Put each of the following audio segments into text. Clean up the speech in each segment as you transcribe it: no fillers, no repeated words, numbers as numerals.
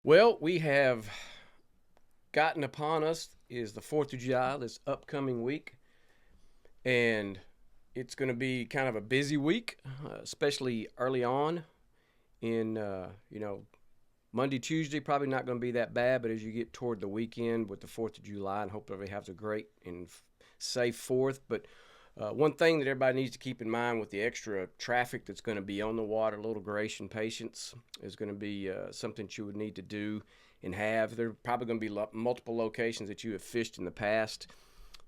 Well, we have gotten upon us is the 4th of July this upcoming week, and it's going to be kind of a busy week, especially early on in, Monday, Tuesday, probably not going to be that bad, but as you get toward the weekend with the 4th of July, and hope everybody has a great and safe 4th. But one thing that everybody needs to keep in mind with the extra traffic that's going to be on the water, a little grace and patience is going to be something that you would need to do and have. There are probably going to be multiple locations that you have fished in the past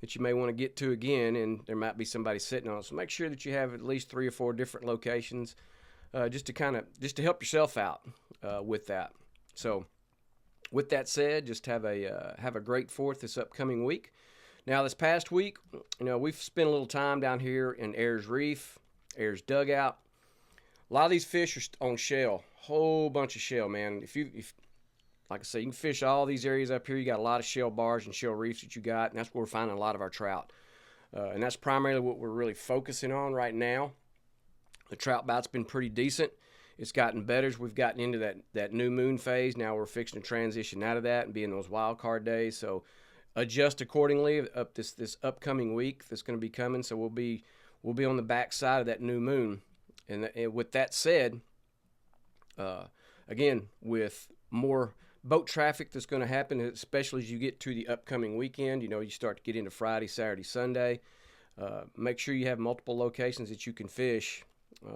that you may want to get to again, and there might be somebody sitting on it. So make sure that you have at least 3 or 4 different locations just to help yourself out with that. So with that said, just have a great 4th this upcoming week. Now, this past week, we've spent a little time down here in Ayers Reef, Ayers Dugout. A lot of these fish are on shell, whole bunch of shell, man. If like I say, you can fish all these areas up here. You got a lot of shell bars and shell reefs that you got, and that's where we're finding a lot of our trout. And that's primarily what we're really focusing on right now. The trout bite's been pretty decent. It's gotten better as we've gotten into that new moon phase. Now we're fixing to transition out of that and be in those wild card days. So adjust accordingly up this upcoming week that's going to be coming. So we'll be on the back side of that new moon. And with that said, again, with more boat traffic that's going to happen, especially as you get to the upcoming weekend, you start to get into Friday, Saturday, Sunday. Make sure you have multiple locations that you can fish,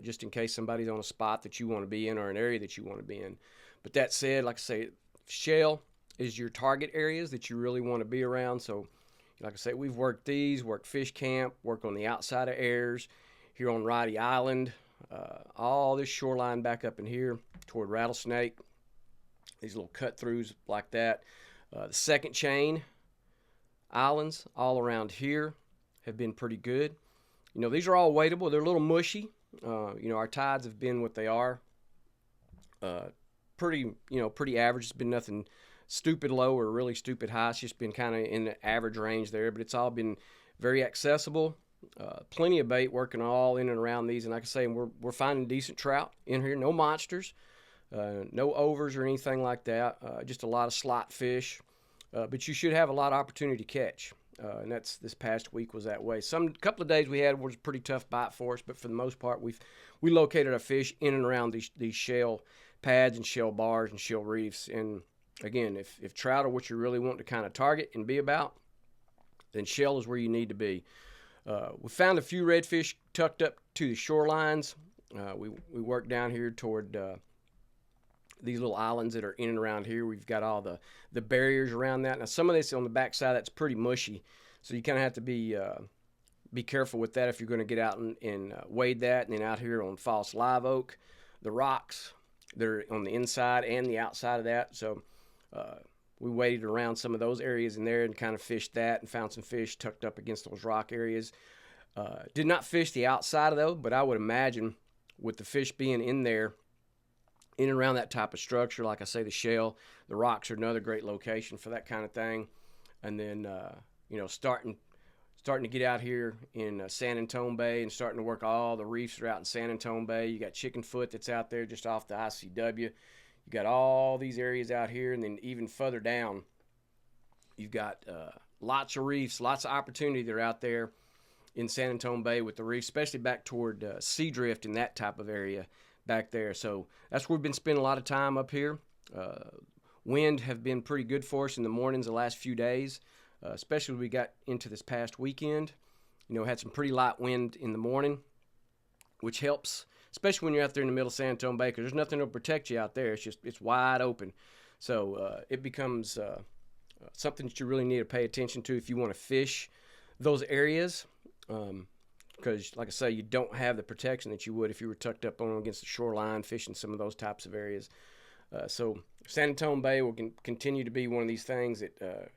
just in case somebody's on a spot that you want to be in or an area that you want to be in. But that said, like I say, shell is your target areas that you really want to be around. So, like I say, we've worked Fish Camp, worked on the outside of Ayers, here on Roddy Island, all this shoreline back up in here toward Rattlesnake, these little cut-throughs like that. The second chain islands all around here have been pretty good. These are all wadeable. They're a little mushy. Our tides have been what they are. Pretty average. It's been nothing stupid low or really stupid high. It's just been kind of in the average range there, but it's all been very accessible. Plenty of bait working all in and around these, and like I say, we're finding decent trout in here. No monsters, no overs or anything like that. Just a lot of slot fish, but you should have a lot of opportunity to catch. And that's this past week was that way. Couple of days we had was a pretty tough bite for us, but for the most part, we located our fish in and around these shell pads and shell bars and shell reefs. And again, if trout are what you really want to kind of target and be about, then shell is where you need to be. We found a few redfish tucked up to the shorelines. We worked down here toward these little islands that are in and around here. We've got all the barriers around that. Now, some of this on the backside, that's pretty mushy, so you kind of have to be careful with that if you're going to get out and wade that. And then out here on False Live Oak, the rocks, they're on the inside and the outside of that. So we waded around some of those areas in there and kind of fished that and found some fish tucked up against those rock areas. Did not fish the outside of those, but I would imagine with the fish being in there, in and around that type of structure, like I say, the shell, the rocks are another great location for that kind of thing. And then, starting to get out here in San Antonio Bay and starting to work all the reefs that are out in San Antonio Bay. You got Chickenfoot that's out there just off the ICW. You got all these areas out here, and then even further down, you've got lots of reefs, lots of opportunity that are out there in San Antonio Bay with the reefs, especially back toward Sea Drift and that type of area back there. So that's where we've been spending a lot of time up here. Wind have been pretty good for us in the mornings the last few days, especially when we got into this past weekend. Had some pretty light wind in the morning, which helps, especially when you're out there in the middle of San Antonio Bay, because there's nothing to protect you out there. It's wide open. So it becomes something that you really need to pay attention to if you want to fish those areas. Because, like I say, you don't have the protection that you would if you were tucked up on against the shoreline fishing some of those types of areas. So San Antonio Bay will continue to be one of these things that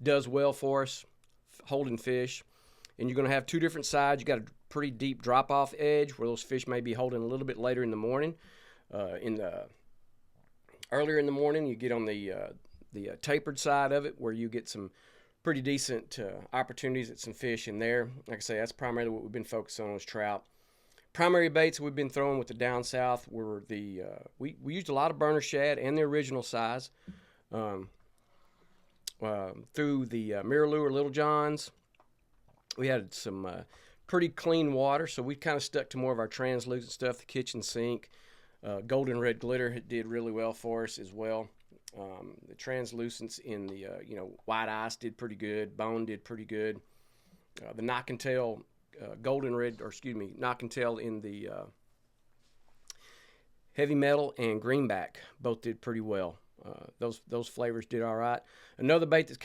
does well for us, holding fish. And you're going to have 2 different sides. You got a pretty deep drop-off edge where those fish may be holding a little bit later in the morning. Earlier in the morning, you get on the tapered side of it where you get some pretty decent opportunities at some fish in there. Like I say, that's primarily what we've been focused on is trout. Primary baits we've been throwing with the down south were the we used a lot of burner shad and the original size through the mirror lure Little Johns. We had some pretty clean water, so we kind of stuck to more of our translucent stuff. The kitchen sink, golden red glitter did really well for us as well. The translucence in the white ice did pretty good. Bone did pretty good. The knock and tail knock and tail in the heavy metal and greenback both did pretty well. Those flavors did all right. Another bait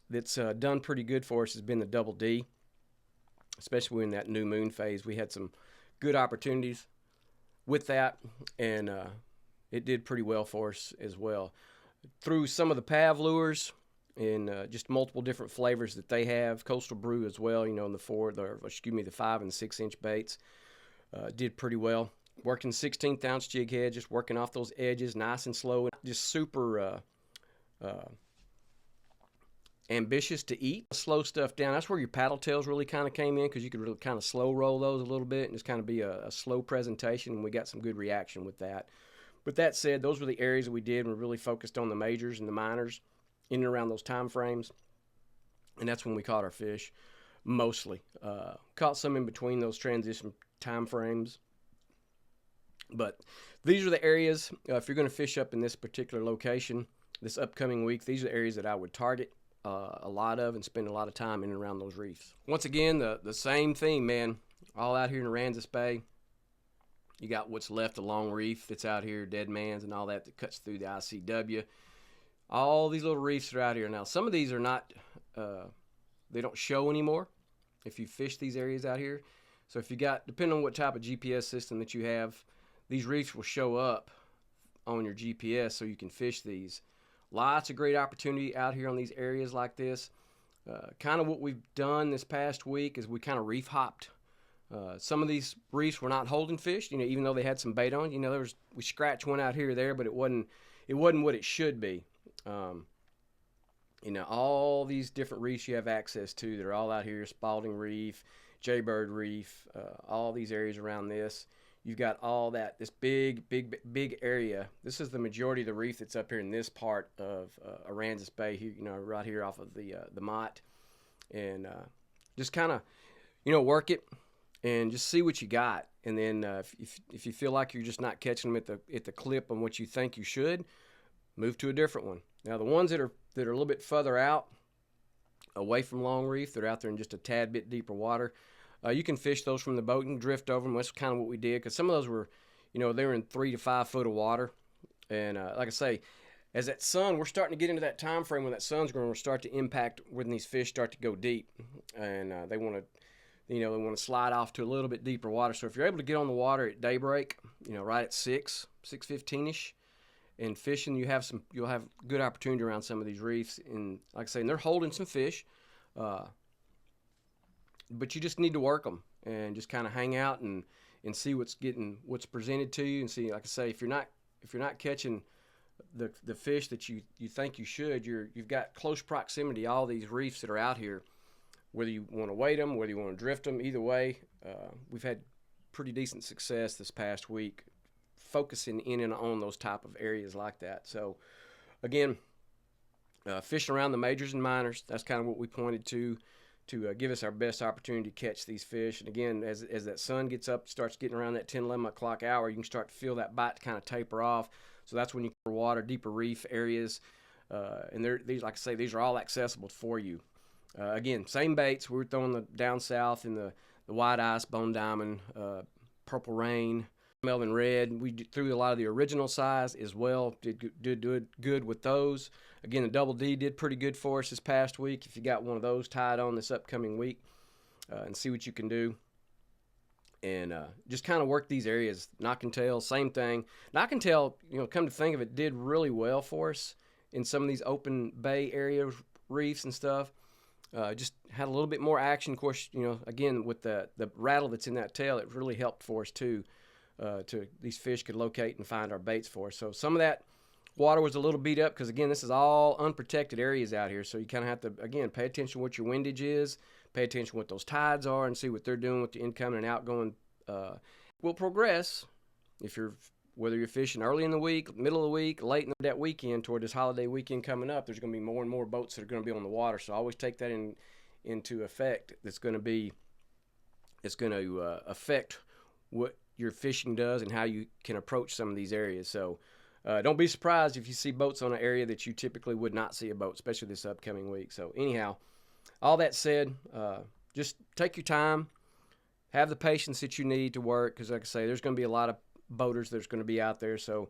that's done pretty good for us has been the Double D, especially in that new moon phase. We had some good opportunities with that, and it did pretty well for us as well. Through some of the Pav lures and just multiple different flavors that they have, Coastal Brew as well, in the 5 and 6 inch baits, did pretty well. Working 16th ounce jig head, just working off those edges nice and slow, just super ambitious to eat. Slow stuff down. That's where your paddle tails really kind of came in, because you could really kind of slow roll those a little bit and just kind of be a slow presentation, and we got some good reaction with that. But that said, those were the areas that we did. We really focused on the majors and the minors in and around those time frames, and that's when we caught our fish mostly. Caught some in between those transition time frames, but these are the areas, if you're going to fish up in this particular location this upcoming week, these are the areas that I would target a lot of and spend a lot of time in and around those reefs. Once again, the same thing, man. All out here in Aransas Bay, you got what's left, the long reef that's out here, Dead Man's and all that cuts through the ICW. All these little reefs are out here now. Some of these are not, they don't show anymore if you fish these areas out here. So if you got, depending on what type of GPS system that you have, these reefs will show up on your GPS so you can fish these. Lots of great opportunity out here on these areas like this. Kind of what we've done this past week is we kind of reef hopped. Some of these reefs were not holding fish, even though they had some bait on. We scratched one out here or there, but it wasn't what it should be. All these different reefs you have access to, they're all out here. Spalding Reef, Jaybird Reef, all these areas around this. You've got all that, this big area. This is the majority of the reef that's up here in this part of Aransas Bay here, right here off of the Mott. And just kind of, work it and just see what you got. And then if you feel like you're just not catching them at the clip on what you think you should, move to a different one. Now, the ones that are a little bit further out, away from Long Reef, they're out there in just a tad bit deeper water. You can fish those from the boat and drift over them. That's kind of what we did, because some of those were, they were in 3 to 5 foot of water. And like I say, as that sun, we're starting to get into that time frame when that sun's going to start to impact when these fish start to go deep, and they want to, they want to slide off to a little bit deeper water. So if you're able to get on the water at daybreak, right at 6:15ish, and fishing, you'll have good opportunity around some of these reefs. And like I say, and they're holding some fish. But you just need to work them and just kind of hang out and see what's presented to you, and see, like I say, if you're not catching the fish that you think you should, you've got close proximity to all these reefs that are out here. Whether you want to weight them, whether you want to drift them, either way, we've had pretty decent success this past week focusing in and on those type of areas like that. So again, fishing around the majors and minors, that's kind of what we pointed to give us our best opportunity to catch these fish. And again, as that sun gets up, starts getting around that 10, 11 o'clock hour, you can start to feel that bite kind of taper off. So that's when you get water, deeper reef areas. And these, like I say, these are all accessible for you. Again, same baits. We were throwing the down south in the white ice, bone diamond, purple rain, Melvin red. We threw a lot of the original size as well. Did good with those. Again, the Double D did pretty good for us this past week. If you got one of those tied on this upcoming week, and see what you can do. And just kind of work these areas. Knock and tail, same thing. Knock and tail, come to think of it, did really well for us in some of these open bay area reefs and stuff. Just had a little bit more action. Of course, again, with the rattle that's in that tail, it really helped for us too. These fish could locate and find our baits for us. So some of that Water was a little beat up because, again, this is all unprotected areas out here. So you kind of have to, again, pay attention to what your windage is, pay attention to what those tides are, and see what they're doing with the incoming and outgoing. Will progress if you're, whether you're fishing early in the week, middle of the week, late in that weekend toward this holiday weekend coming up. There's going to be more and more boats that are going to be on the water. So always take that into effect. It's going to affect what your fishing does and how you can approach some of these areas. So don't be surprised if you see boats on an area that you typically would not see a boat, especially this upcoming week. So anyhow, all that said, just take your time, have the patience that you need to work, because like I say, there's going to be a lot of boaters that's going to be out there. So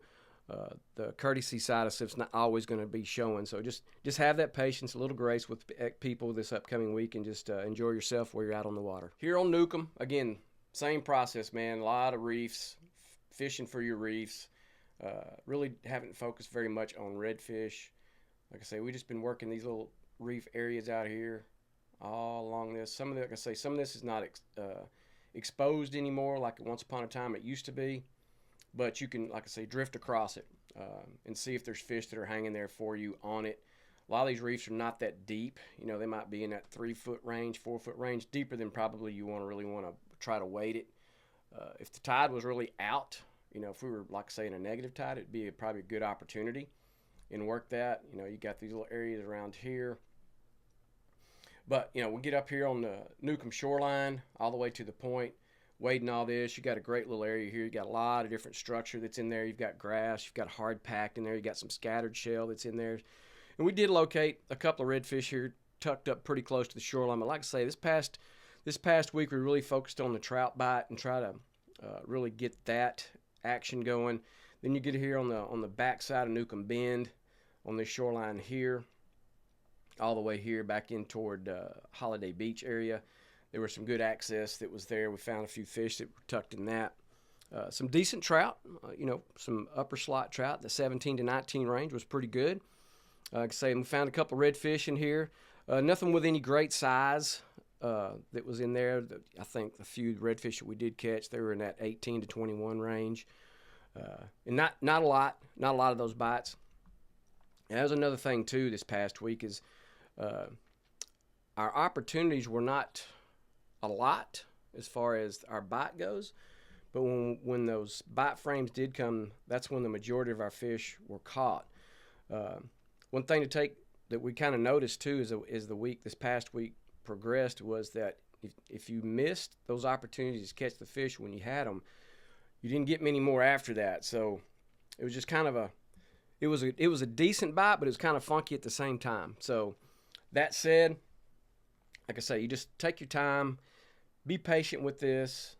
the courtesy side of stuff's not always going to be showing. So just have that patience, a little grace with people this upcoming week, and just enjoy yourself while you're out on the water. Here on Newcomb, again, same process, man. A lot of reefs, fishing for your reefs. Really haven't focused very much on redfish. Like I say, we've just been working these little reef areas out here all along this. Some of the, like I say, some of this is not exposed anymore like once upon a time it used to be. But you can, like I say, drift across it and see if there's fish that are hanging there for you on it. A lot of these reefs are not that deep. You know, they might be in that 3-foot range, 4-foot range, deeper than probably you really want to try to wade it. If the tide was really out, you know, if we were, like say, in a negative tide, it'd be probably a good opportunity and work that. You know, you got these little areas around here. But, you know, we get up here on the Newcomb shoreline all the way to the point, wading all this. You got a great little area here. You got a lot of different structure that's in there. You've got grass, you've got hard packed in there, you got some scattered shell that's in there. And we did locate a couple of redfish here tucked up pretty close to the shoreline. But like I say, this past week we really focused on the trout bite and try to really get that action going. Then you get here on the back side of Newcomb Bend on this shoreline here, all the way here back in toward Holiday Beach area. There was some good access that was there. We found a few fish that were tucked in that. Some decent trout, you know, some upper slot trout. The 17 to 19 range was pretty good. Like I say, we found a couple of redfish in here. Nothing with any great size that was in there. I think the few redfish that we did catch, they were in that 18 to 21 range. And not a lot of those bites. And that was another thing, too, this past week is our opportunities were not a lot as far as our bite goes, but when those bite frames did come, that's when the majority of our fish were caught. One thing to take that we kind of noticed too as this past week progressed was that if you missed those opportunities to catch the fish when you had them, you didn't get many more after that. So it was just kind of it was a decent bite, but it was kind of funky at the same time. So that said, like I say, you just take your time. Be patient with this.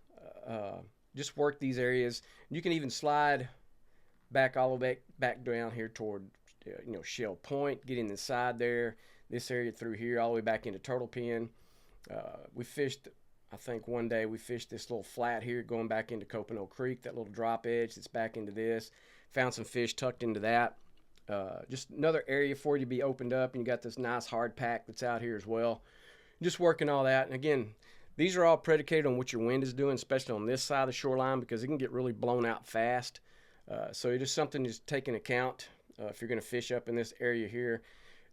Just work these areas. You can even slide back all the way back down here toward, Shell Point, get inside there, this area through here, all the way back into Turtle Pen. We fished, I think one day we fished this little flat here going back into Copano Creek, that little drop edge that's back into this. Found some fish tucked into that. Just another area for you to be opened up, and you got this nice hard pack that's out here as well. Just working all that. And again, these are all predicated on what your wind is doing, especially on this side of the shoreline, because it can get really blown out fast. So it is something to take into account if you're going to fish up in this area here.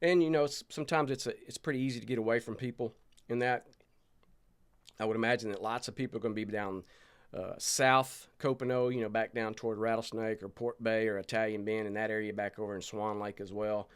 And, sometimes it's pretty easy to get away from people in that. I would imagine that lots of people are going to be down south Copano, back down toward Rattlesnake or Port Bay or Italian Bend, and that area back over in Swan Lake as well.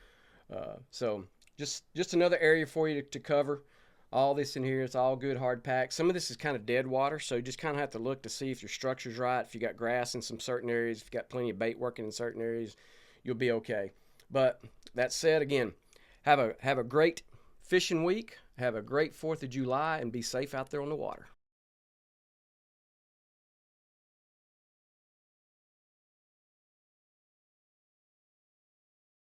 So just another area for you to cover. All this in here, it's all good hard pack. Some of this is kind of dead water, so you just kind of have to look to see if your structure's right. If you got grass in some certain areas, if you got plenty of bait working in certain areas, you'll be okay. But that said, again, have a great fishing week. Have a great 4th of July, and be safe out there on the water.